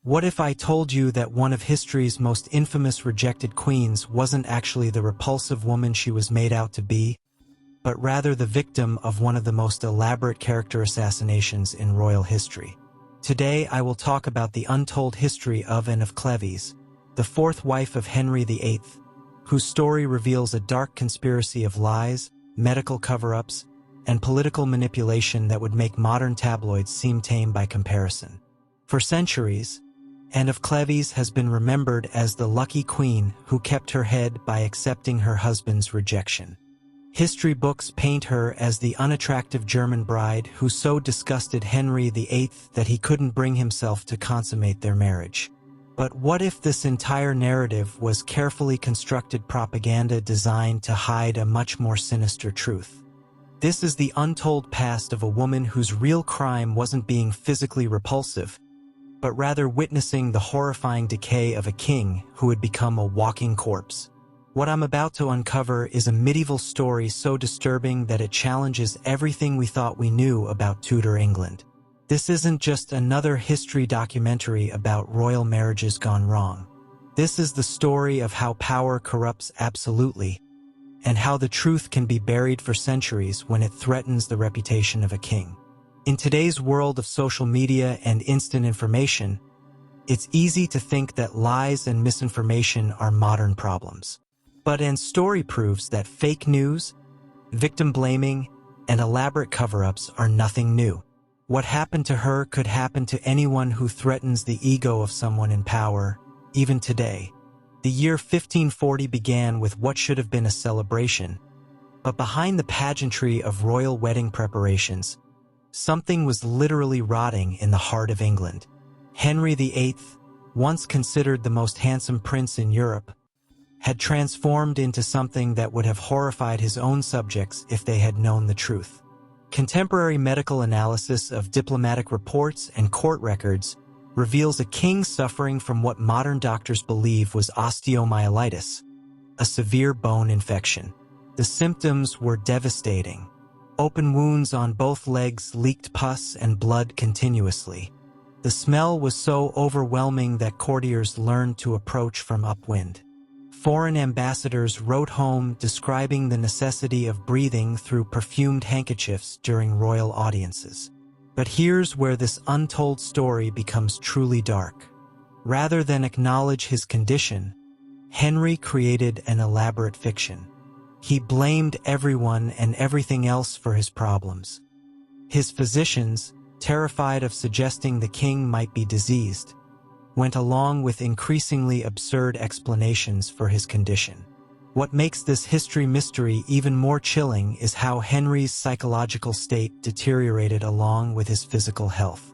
What if I told you that one of history's most infamous rejected queens wasn't actually the repulsive woman she was made out to be, but rather the victim of one of the most elaborate character assassinations in royal history? Today I will talk about the untold history of Anne of Cleves, the fourth wife of Henry VIII, whose story reveals a dark conspiracy of lies, medical cover-ups, and political manipulation that would make modern tabloids seem tame by comparison. For centuries, Anne of Cleves has been remembered as the lucky queen who kept her head by accepting her husband's rejection. History books paint her as the unattractive German bride who so disgusted Henry VIII that he couldn't bring himself to consummate their marriage. But what if this entire narrative was carefully constructed propaganda designed to hide a much more sinister truth? This is the untold past of a woman whose real crime wasn't being physically repulsive, but rather witnessing the horrifying decay of a king who had become a walking corpse. What I'm about to uncover is a medieval story so disturbing that it challenges everything we thought we knew about Tudor England. This isn't just another history documentary about royal marriages gone wrong. This is the story of how power corrupts absolutely, and how the truth can be buried for centuries when it threatens the reputation of a king. In today's world of social media and instant information, it's easy to think that lies and misinformation are modern problems. But Anne's story proves that fake news, victim blaming, and elaborate cover-ups are nothing new. What happened to her could happen to anyone who threatens the ego of someone in power, even today. The year 1540 began with what should have been a celebration, but behind the pageantry of royal wedding preparations, something was literally rotting in the heart of England. Henry VIII, once considered the most handsome prince in Europe, had transformed into something that would have horrified his own subjects if they had known the truth. Contemporary medical analysis of diplomatic reports and court records reveals a king suffering from what modern doctors believe was osteomyelitis, a severe bone infection. The symptoms were devastating. Open wounds on both legs leaked pus and blood continuously. The smell was so overwhelming that courtiers learned to approach from upwind. Foreign ambassadors wrote home describing the necessity of breathing through perfumed handkerchiefs during royal audiences. But here's where this untold story becomes truly dark. Rather than acknowledge his condition, Henry created an elaborate fiction. He blamed everyone and everything else for his problems. His physicians, terrified of suggesting the king might be diseased, went along with increasingly absurd explanations for his condition. What makes this history mystery even more chilling is how Henry's psychological state deteriorated along with his physical health.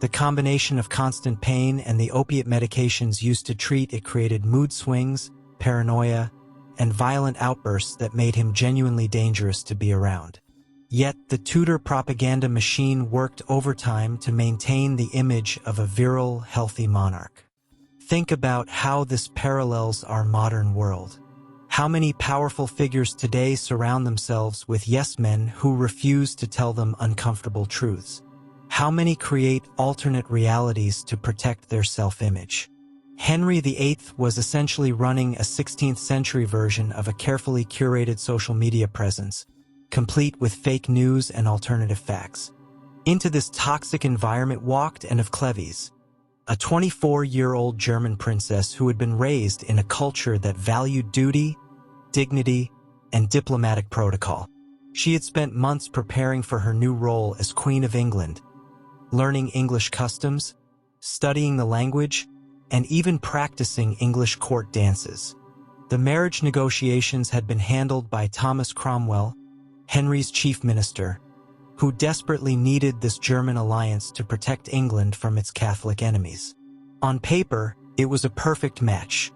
The combination of constant pain and the opiate medications used to treat it created mood swings, paranoia, and violent outbursts that made him genuinely dangerous to be around. Yet the Tudor propaganda machine worked overtime to maintain the image of a virile, healthy monarch. Think about how this parallels our modern world. How many powerful figures today surround themselves with yes-men who refuse to tell them uncomfortable truths? How many create alternate realities to protect their self-image? Henry VIII was essentially running a 16th century version of a carefully curated social media presence, complete with fake news and alternative facts. Into this toxic environment walked Anne of Cleves, a 24-year-old German princess who had been raised in a culture that valued duty, dignity, and diplomatic protocol. She had spent months preparing for her new role as Queen of England, learning English customs, studying the language, and even practicing English court dances. The marriage negotiations had been handled by Thomas Cromwell, Henry's chief minister, who desperately needed this German alliance to protect England from its Catholic enemies. On paper, it was a perfect match.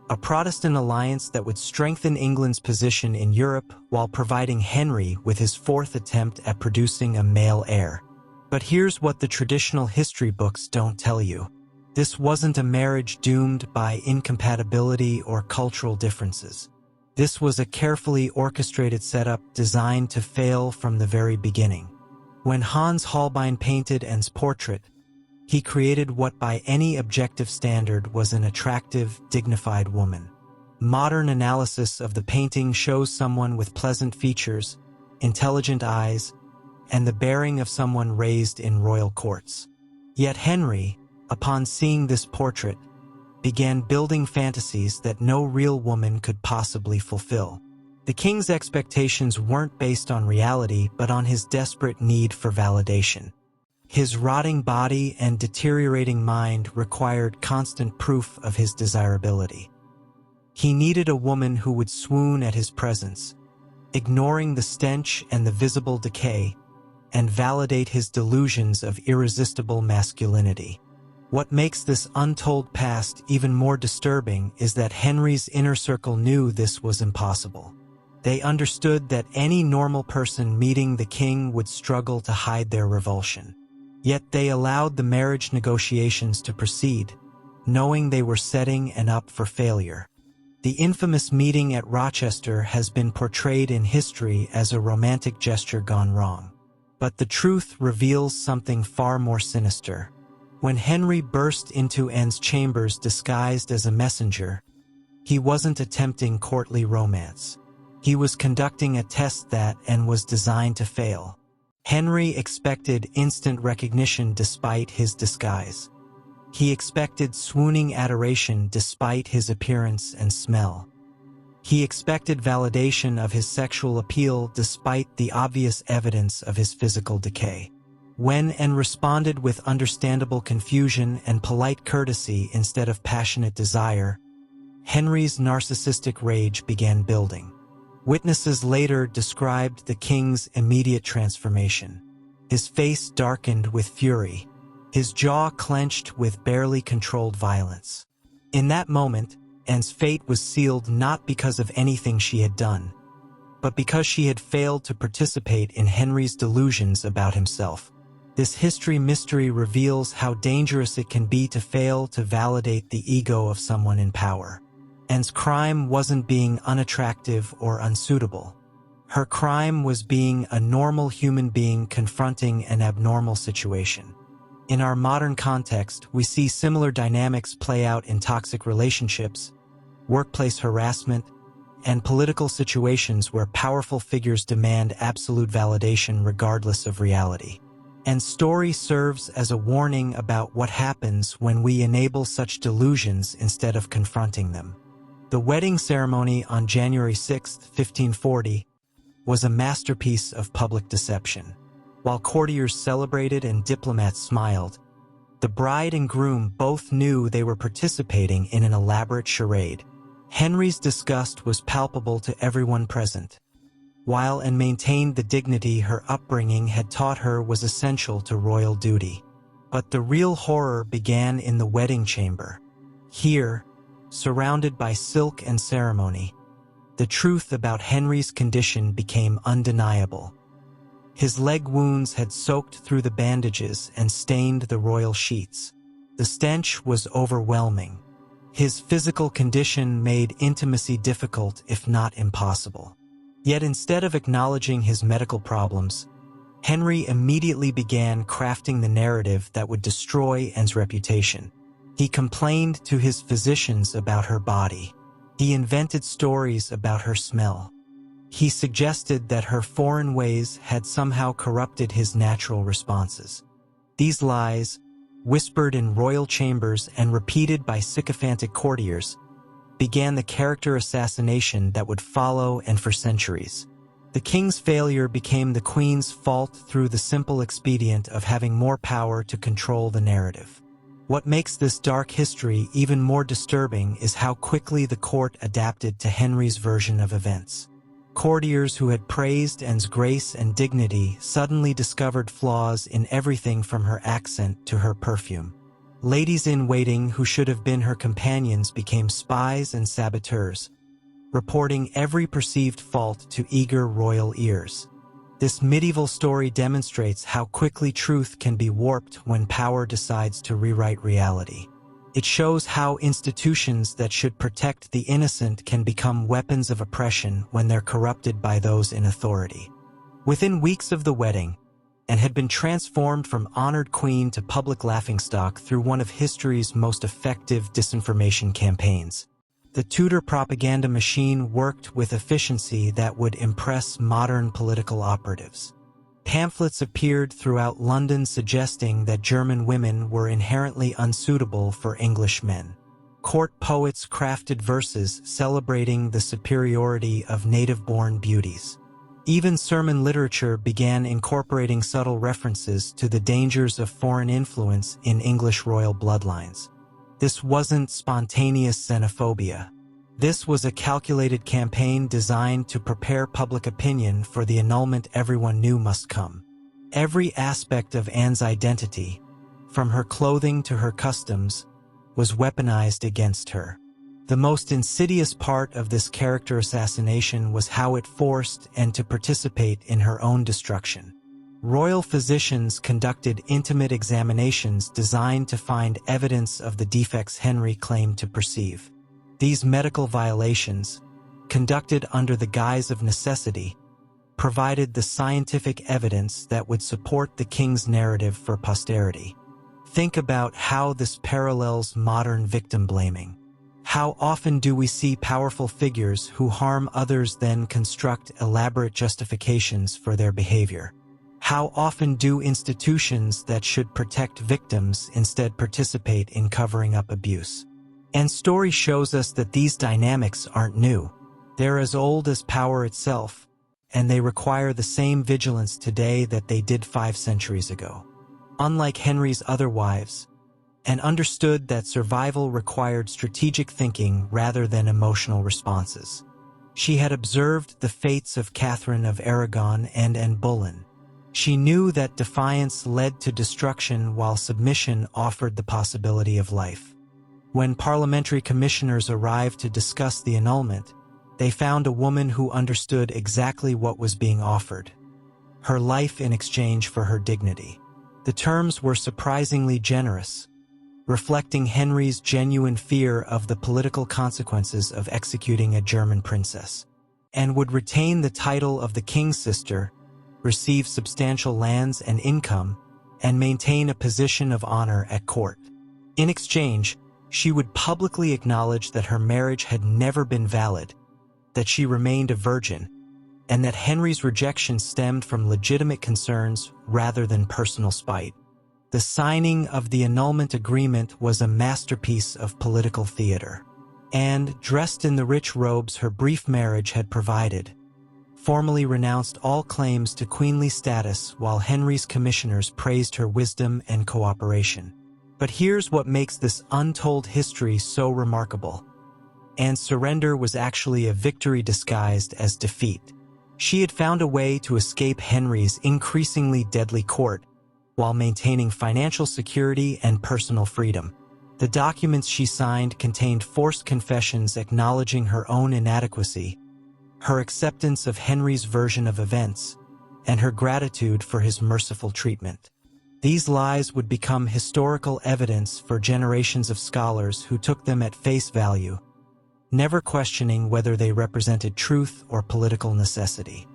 A Protestant alliance that would strengthen England's position in Europe while providing Henry with his fourth attempt at producing a male heir. But here's what the traditional history books don't tell you. This wasn't a marriage doomed by incompatibility or cultural differences. This was a carefully orchestrated setup designed to fail from the very beginning. When Hans Holbein painted Anne's portrait, He created what by any objective standard was an attractive, dignified woman. Modern analysis of the painting shows someone with pleasant features, intelligent eyes, and the bearing of someone raised in royal courts. Yet Henry, upon seeing this portrait, began building fantasies that no real woman could possibly fulfill. The king's expectations weren't based on reality but on his desperate need for validation. His rotting body and deteriorating mind required constant proof of his desirability. He needed a woman who would swoon at his presence, ignoring the stench and the visible decay, and validate his delusions of irresistible masculinity. What makes this untold past even more disturbing is that Henry's inner circle knew this was impossible. They understood that any normal person meeting the king would struggle to hide their revulsion. Yet they allowed the marriage negotiations to proceed, knowing they were setting an up for failure. The infamous meeting at Rochester has been portrayed in history as a romantic gesture gone wrong. But the truth reveals something far more sinister. When Henry burst into Anne's chambers disguised as a messenger, he wasn't attempting courtly romance. He was conducting a test that Anne was designed to fail. Henry expected instant recognition despite his disguise. He expected swooning adoration despite his appearance and smell. He expected validation of his sexual appeal despite the obvious evidence of his physical decay. When Anne responded with understandable confusion and polite courtesy instead of passionate desire, Henry's narcissistic rage began building. Witnesses later described the king's immediate transformation. His face darkened with fury, his jaw clenched with barely controlled violence. In that moment, Anne's fate was sealed not because of anything she had done, but because she had failed to participate in Henry's delusions about himself. This history mystery reveals how dangerous it can be to fail to validate the ego of someone in power. Anne's crime wasn't being unattractive or unsuitable. Her crime was being a normal human being confronting an abnormal situation. In our modern context, we see similar dynamics play out in toxic relationships, workplace harassment, and political situations where powerful figures demand absolute validation regardless of reality. Anne's story serves as a warning about what happens when we enable such delusions instead of confronting them. The wedding ceremony on January 6, 1540, was a masterpiece of public deception. While courtiers celebrated and diplomats smiled, the bride and groom both knew they were participating in an elaborate charade. Henry's disgust was palpable to everyone present. While Anne maintained the dignity her upbringing had taught her was essential to royal duty. But the real horror began in the wedding chamber. Here, surrounded by silk and ceremony, the truth about Henry's condition became undeniable. His leg wounds had soaked through the bandages and stained the royal sheets. The stench was overwhelming. His physical condition made intimacy difficult, if not impossible. Yet instead of acknowledging his medical problems, Henry immediately began crafting the narrative that would destroy Anne's reputation. He complained to his physicians about her body. He invented stories about her smell. He suggested that her foreign ways had somehow corrupted his natural responses. These lies, whispered in royal chambers and repeated by sycophantic courtiers, began the character assassination that would follow and for centuries. The king's failure became the queen's fault through the simple expedient of having more power to control the narrative. What makes this dark history even more disturbing is how quickly the court adapted to Henry's version of events. Courtiers who had praised Anne's grace and dignity suddenly discovered flaws in everything from her accent to her perfume. Ladies-in-waiting who should have been her companions became spies and saboteurs, reporting every perceived fault to eager royal ears. This medieval story demonstrates how quickly truth can be warped when power decides to rewrite reality. It shows how institutions that should protect the innocent can become weapons of oppression when they're corrupted by those in authority. Within weeks of the wedding, and had been transformed from honored queen to public laughingstock through one of history's most effective disinformation campaigns. The Tudor propaganda machine worked with efficiency that would impress modern political operatives. Pamphlets appeared throughout London suggesting that German women were inherently unsuitable for English men. Court poets crafted verses celebrating the superiority of native-born beauties. Even sermon literature began incorporating subtle references to the dangers of foreign influence in English royal bloodlines. This wasn't spontaneous xenophobia. This was a calculated campaign designed to prepare public opinion for the annulment everyone knew must come. Every aspect of Anne's identity, from her clothing to her customs, was weaponized against her. The most insidious part of this character assassination was how it forced Anne to participate in her own destruction. Royal physicians conducted intimate examinations designed to find evidence of the defects Henry claimed to perceive. These medical violations, conducted under the guise of necessity, provided the scientific evidence that would support the king's narrative for posterity. Think about how this parallels modern victim blaming. How often do we see powerful figures who harm others then construct elaborate justifications for their behavior? How often do institutions that should protect victims instead participate in covering up abuse? Anne's story shows us that these dynamics aren't new. They're as old as power itself, and they require the same vigilance today that they did 5 centuries ago. Unlike Henry's other wives, Anne understood that survival required strategic thinking rather than emotional responses. She had observed the fates of Catherine of Aragon and Anne Boleyn. She knew that defiance led to destruction while submission offered the possibility of life. When parliamentary commissioners arrived to discuss the annulment, they found a woman who understood exactly what was being offered: her life in exchange for her dignity. The terms were surprisingly generous, reflecting Henry's genuine fear of the political consequences of executing a German princess. Anne would retain the title of the king's sister, receive substantial lands and income, and maintain a position of honor at court. In exchange, she would publicly acknowledge that her marriage had never been valid, that she remained a virgin, and that Henry's rejection stemmed from legitimate concerns rather than personal spite. The signing of the annulment agreement was a masterpiece of political theater. Anne, dressed in the rich robes her brief marriage had provided, formally renounced all claims to queenly status while Henry's commissioners praised her wisdom and cooperation. But here's what makes this untold history so remarkable. Anne's surrender was actually a victory disguised as defeat. She had found a way to escape Henry's increasingly deadly court while maintaining financial security and personal freedom. The documents she signed contained forced confessions acknowledging her own inadequacy, her acceptance of Henry's version of events, and her gratitude for his merciful treatment. These lies would become historical evidence for generations of scholars who took them at face value, never questioning whether they represented truth or political necessity.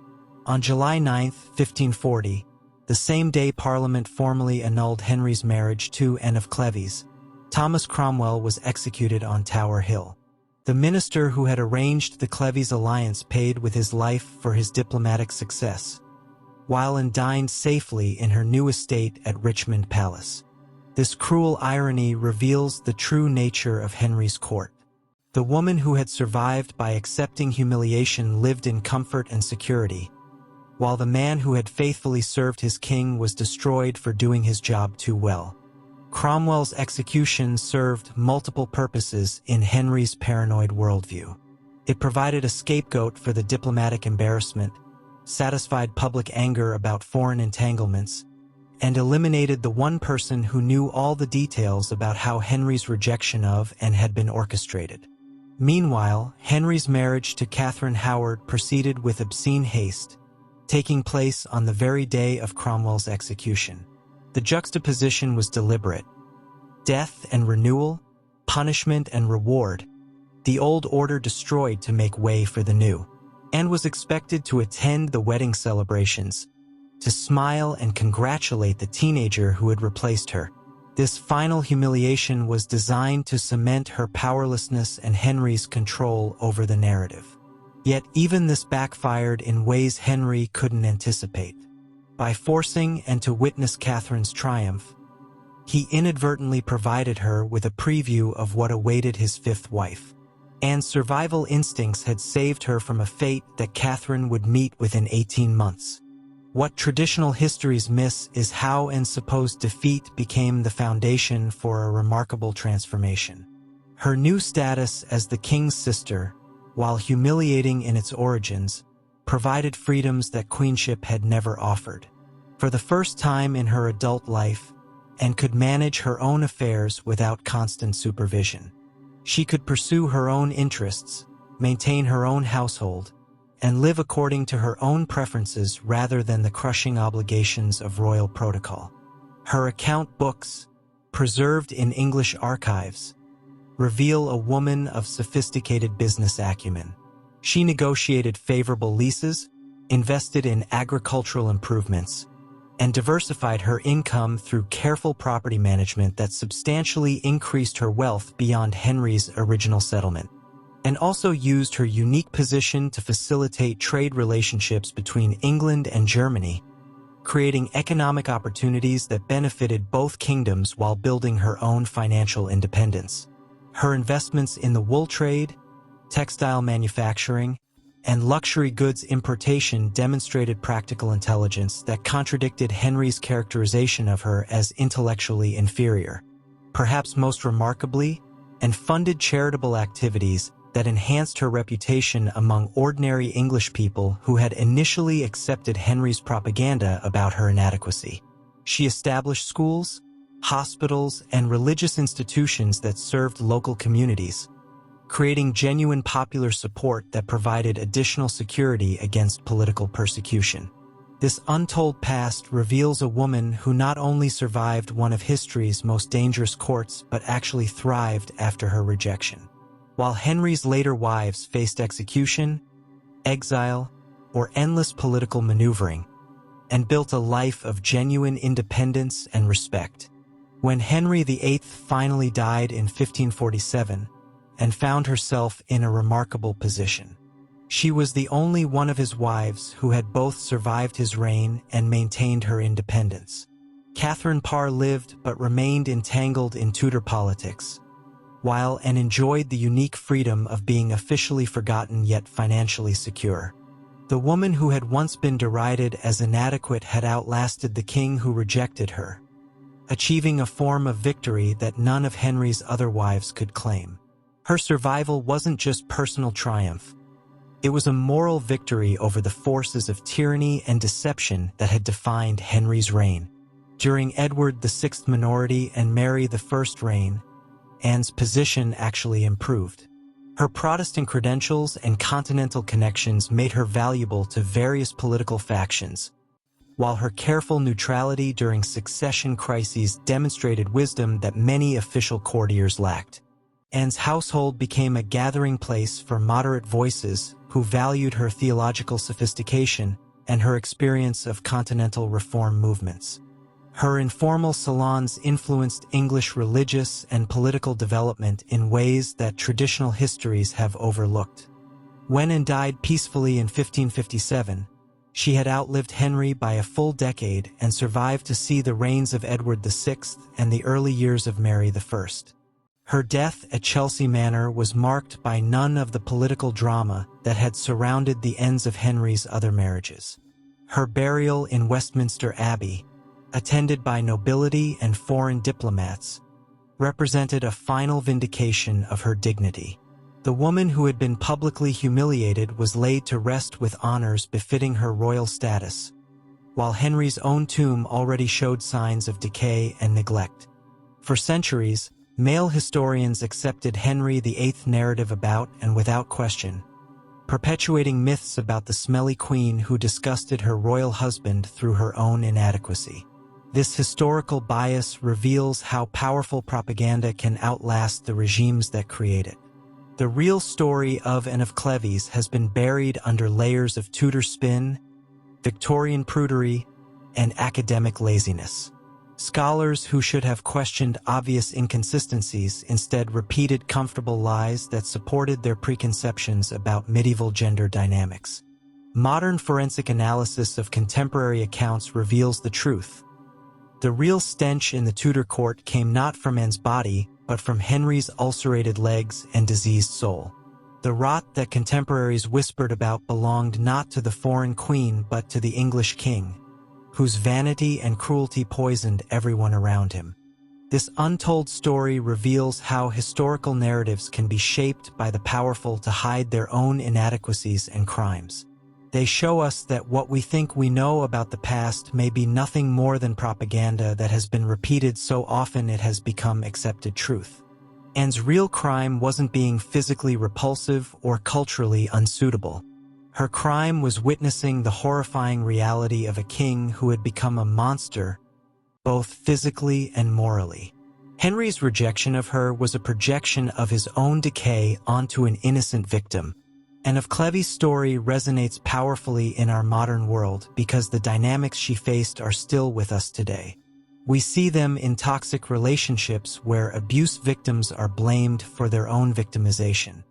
On July 9, 1540, the same day Parliament formally annulled Henry's marriage to Anne of Cleves, Thomas Cromwell was executed on Tower Hill. The minister who had arranged the Cleves alliance paid with his life for his diplomatic success, while Anne dined safely in her new estate at Richmond Palace. This cruel irony reveals the true nature of Henry's court. The woman who had survived by accepting humiliation lived in comfort and security, while the man who had faithfully served his king was destroyed for doing his job too well. Cromwell's execution served multiple purposes in Henry's paranoid worldview. It provided a scapegoat for the diplomatic embarrassment, satisfied public anger about foreign entanglements, and eliminated the one person who knew all the details about how Henry's rejection of and had been orchestrated. Meanwhile, Henry's marriage to Catherine Howard proceeded with obscene haste, taking place on the very day of Cromwell's execution. The juxtaposition was deliberate. Death and renewal, punishment and reward, the old order destroyed to make way for the new. Anne was expected to attend the wedding celebrations, to smile and congratulate the teenager who had replaced her. This final humiliation was designed to cement her powerlessness and Henry's control over the narrative. Yet even this backfired in ways Henry couldn't anticipate. By forcing and to witness Catherine's triumph, he inadvertently provided her with a preview of what awaited his fifth wife. Anne's survival instincts had saved her from a fate that Catherine would meet within 18 months. What traditional histories miss is how Anne's supposed defeat became the foundation for a remarkable transformation. Her new status as the king's sister, while humiliating in its origins, provided freedoms that queenship had never offered. For the first time in her adult life, Anne could manage her own affairs without constant supervision. She could pursue her own interests, maintain her own household, and live according to her own preferences rather than the crushing obligations of royal protocol. Her account books, preserved in English archives, reveal a woman of sophisticated business acumen. She negotiated favorable leases, invested in agricultural improvements, and diversified her income through careful property management that substantially increased her wealth beyond Henry's original settlement, and also used her unique position to facilitate trade relationships between England and Germany, creating economic opportunities that benefited both kingdoms while building her own financial independence. Her investments in the wool trade, textile manufacturing, and luxury goods importation demonstrated practical intelligence that contradicted Henry's characterization of her as intellectually inferior. Perhaps most remarkably, and funded charitable activities that enhanced her reputation among ordinary English people who had initially accepted Henry's propaganda about her inadequacy. She established schools, hospitals, and religious institutions that served local communities, creating genuine popular support that provided additional security against political persecution. This untold past reveals a woman who not only survived one of history's most dangerous courts but actually thrived after her rejection. While Henry's later wives faced execution, exile, or endless political maneuvering, and built a life of genuine independence and respect. When Henry VIII finally died in 1547, and found herself in a remarkable position. She was the only one of his wives who had both survived his reign and maintained her independence. Catherine Parr lived but remained entangled in Tudor politics, while Anne enjoyed the unique freedom of being officially forgotten yet financially secure. The woman who had once been derided as inadequate had outlasted the king who rejected her, achieving a form of victory that none of Henry's other wives could claim. Her survival wasn't just personal triumph. It was a moral victory over the forces of tyranny and deception that had defined Henry's reign. During Edward VI's minority and Mary I's reign, Anne's position actually improved. Her Protestant credentials and continental connections made her valuable to various political factions, while her careful neutrality during succession crises demonstrated wisdom that many official courtiers lacked. Anne's household became a gathering place for moderate voices who valued her theological sophistication and her experience of continental reform movements. Her informal salons influenced English religious and political development in ways that traditional histories have overlooked. When Anne died peacefully in 1557, she had outlived Henry by a full decade and survived to see the reigns of Edward VI and the early years of Mary I. Her death at Chelsea Manor was marked by none of the political drama that had surrounded the ends of Henry's other marriages. Her burial in Westminster Abbey, attended by nobility and foreign diplomats, represented a final vindication of her dignity. The woman who had been publicly humiliated was laid to rest with honors befitting her royal status, while Henry's own tomb already showed signs of decay and neglect. For centuries, male historians accepted Henry VIII's narrative about and without question, perpetuating myths about the smelly queen who disgusted her royal husband through her own inadequacy. This historical bias reveals how powerful propaganda can outlast the regimes that create it. The real story of Anne of Cleves has been buried under layers of Tudor spin, Victorian prudery, and academic laziness. Scholars who should have questioned obvious inconsistencies instead repeated comfortable lies that supported their preconceptions about medieval gender dynamics. Modern forensic analysis of contemporary accounts reveals the truth. The real stench in the Tudor court came not from Anne's body, but from Henry's ulcerated legs and diseased soul. The rot that contemporaries whispered about belonged not to the foreign queen but to the English king, whose vanity and cruelty poisoned everyone around him. This untold story reveals how historical narratives can be shaped by the powerful to hide their own inadequacies and crimes. They show us that what we think we know about the past may be nothing more than propaganda that has been repeated so often it has become accepted truth. Anne's real crime wasn't being physically repulsive or culturally unsuitable. Her crime was witnessing the horrifying reality of a king who had become a monster, both physically and morally. Henry's rejection of her was a projection of his own decay onto an innocent victim. Anne of Cleves' story resonates powerfully in our modern world because the dynamics she faced are still with us today. We see them in toxic relationships where abuse victims are blamed for their own victimization.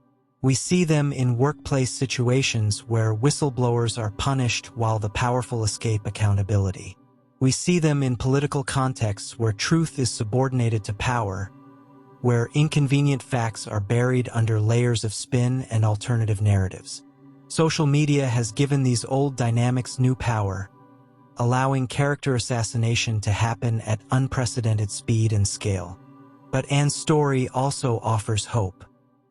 We see them in workplace situations where whistleblowers are punished while the powerful escape accountability. We see them in political contexts where truth is subordinated to power, where inconvenient facts are buried under layers of spin and alternative narratives. Social media has given these old dynamics new power, allowing character assassination to happen at unprecedented speed and scale. But Anne's story also offers hope.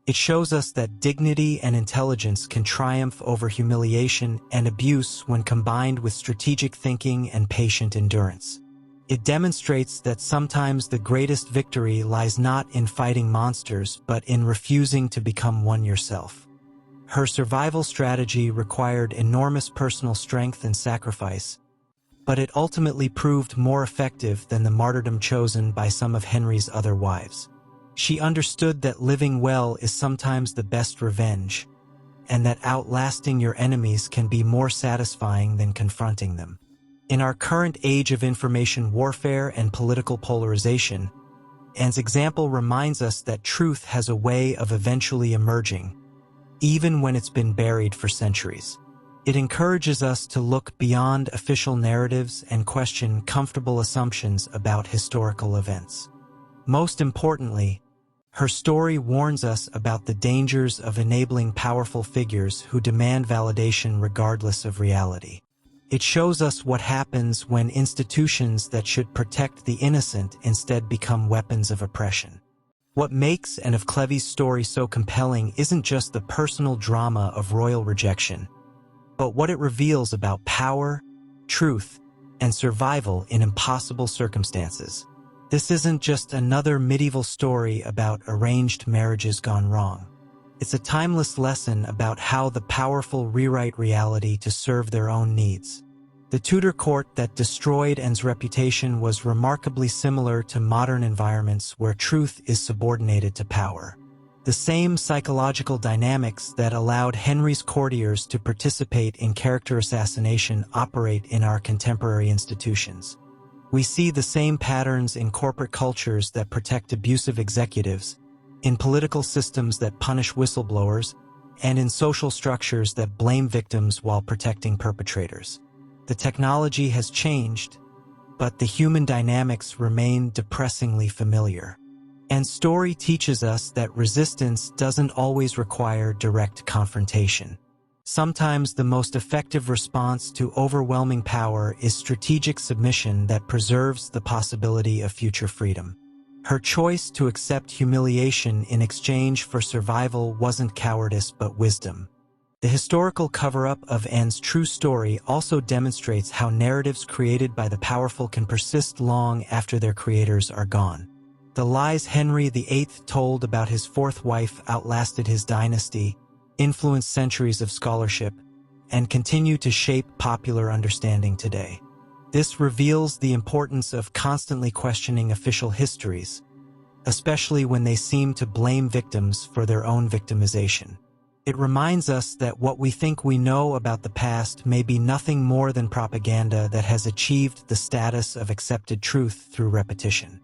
It shows us that dignity and intelligence can triumph over humiliation and abuse when combined with strategic thinking and patient endurance. It demonstrates that sometimes the greatest victory lies not in fighting monsters, but in refusing to become one yourself. Her survival strategy required enormous personal strength and sacrifice, but it ultimately proved more effective than the martyrdom chosen by some of Henry's other wives. She understood that living well is sometimes the best revenge, and that outlasting your enemies can be more satisfying than confronting them. In our current age of information warfare and political polarization, Anne's example reminds us that truth has a way of eventually emerging, even when it's been buried for centuries. It encourages us to look beyond official narratives and question comfortable assumptions about historical events. Most importantly, her story warns us about the dangers of enabling powerful figures who demand validation regardless of reality. It shows us what happens when institutions that should protect the innocent instead become weapons of oppression. What makes Anne of Cleves' story so compelling isn't just the personal drama of royal rejection, but what it reveals about power, truth, and survival in impossible circumstances. This isn't just another medieval story about arranged marriages gone wrong. It's a timeless lesson about how the powerful rewrite reality to serve their own needs. The Tudor court that destroyed Anne's reputation was remarkably similar to modern environments where truth is subordinated to power. The same psychological dynamics that allowed Henry's courtiers to participate in character assassination operate in our contemporary institutions. We see the same patterns in corporate cultures that protect abusive executives, in political systems that punish whistleblowers, and in social structures that blame victims while protecting perpetrators. The technology has changed, but the human dynamics remain depressingly familiar. Anne's story teaches us that resistance doesn't always require direct confrontation. Sometimes the most effective response to overwhelming power is strategic submission that preserves the possibility of future freedom. Her choice to accept humiliation in exchange for survival wasn't cowardice but wisdom. The historical cover-up of Anne's true story also demonstrates how narratives created by the powerful can persist long after their creators are gone. The lies Henry VIII told about his fourth wife outlasted his dynasty, influenced centuries of scholarship, and continue to shape popular understanding today. This reveals the importance of constantly questioning official histories, especially when they seem to blame victims for their own victimization. It reminds us that what we think we know about the past may be nothing more than propaganda that has achieved the status of accepted truth through repetition.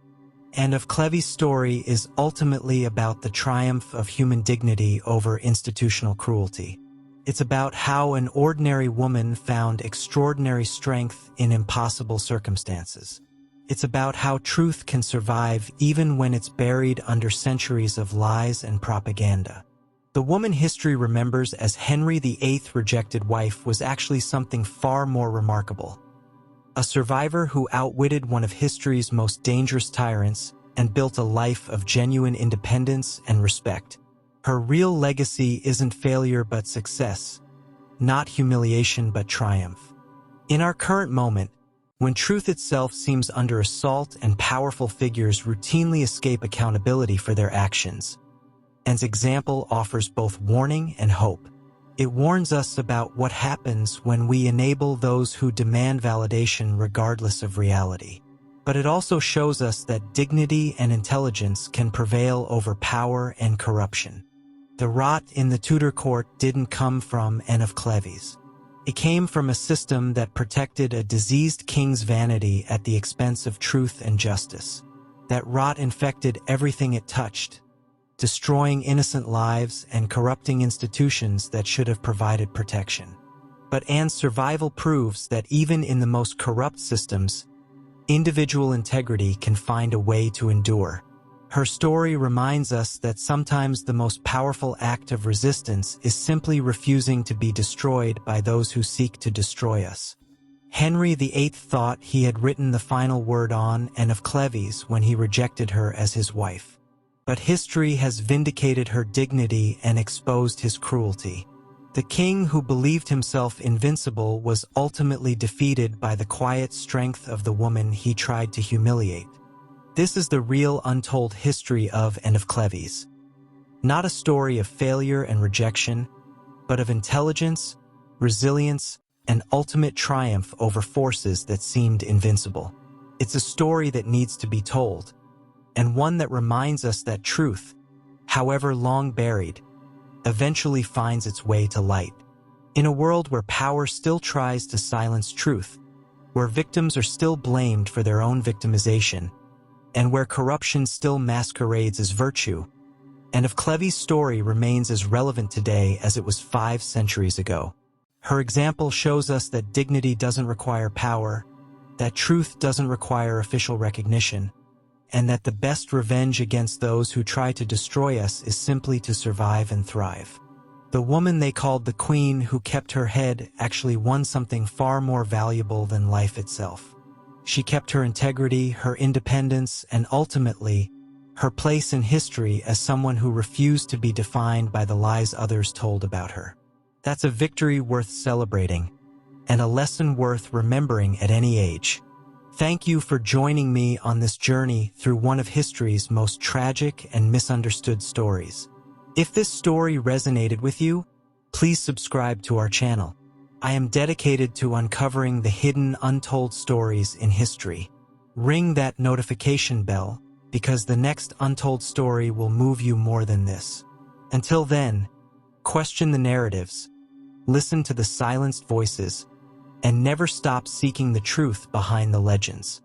Anne of Cleves' story is ultimately about the triumph of human dignity over institutional cruelty. It's about how an ordinary woman found extraordinary strength in impossible circumstances. It's about how truth can survive even when it's buried under centuries of lies and propaganda. The woman history remembers as Henry VIII's rejected wife was actually something far more remarkable. A survivor who outwitted one of history's most dangerous tyrants and built a life of genuine independence and respect. Her real legacy isn't failure but success, not humiliation but triumph. In our current moment, when truth itself seems under assault and powerful figures routinely escape accountability for their actions, Anne's example offers both warning and hope. It warns us about what happens when we enable those who demand validation regardless of reality. But it also shows us that dignity and intelligence can prevail over power and corruption. The rot in the Tudor court didn't come from Anne of Cleves. It came from a system that protected a diseased king's vanity at the expense of truth and justice. That rot infected everything it touched, destroying innocent lives and corrupting institutions that should have provided protection. But Anne's survival proves that even in the most corrupt systems, individual integrity can find a way to endure. Her story reminds us that sometimes the most powerful act of resistance is simply refusing to be destroyed by those who seek to destroy us. Henry VIII thought he had written the final word on Anne of Cleves when he rejected her as his wife. But history has vindicated her dignity and exposed his cruelty. The king who believed himself invincible was ultimately defeated by the quiet strength of the woman he tried to humiliate. This is the real untold history of Anne of Cleves. Not a story of failure and rejection, but of intelligence, resilience, and ultimate triumph over forces that seemed invincible. It's a story that needs to be told, and one that reminds us that truth, however long buried, eventually finds its way to light. In a world where power still tries to silence truth, where victims are still blamed for their own victimization, and where corruption still masquerades as virtue, Anne of Cleves' story remains as relevant today as it was 5 centuries ago. Her example shows us that dignity doesn't require power, that truth doesn't require official recognition, and that the best revenge against those who try to destroy us is simply to survive and thrive. The woman they called the Queen who kept her head actually won something far more valuable than life itself. She kept her integrity, her independence, and ultimately, her place in history as someone who refused to be defined by the lies others told about her. That's a victory worth celebrating, and a lesson worth remembering at any age. Thank you for joining me on this journey through one of history's most tragic and misunderstood stories. If this story resonated with you, please subscribe to our channel. I am dedicated to uncovering the hidden, untold stories in history. Ring that notification bell, because the next untold story will move you more than this. Until then, question the narratives, listen to the silenced voices, and never stop seeking the truth behind the legends.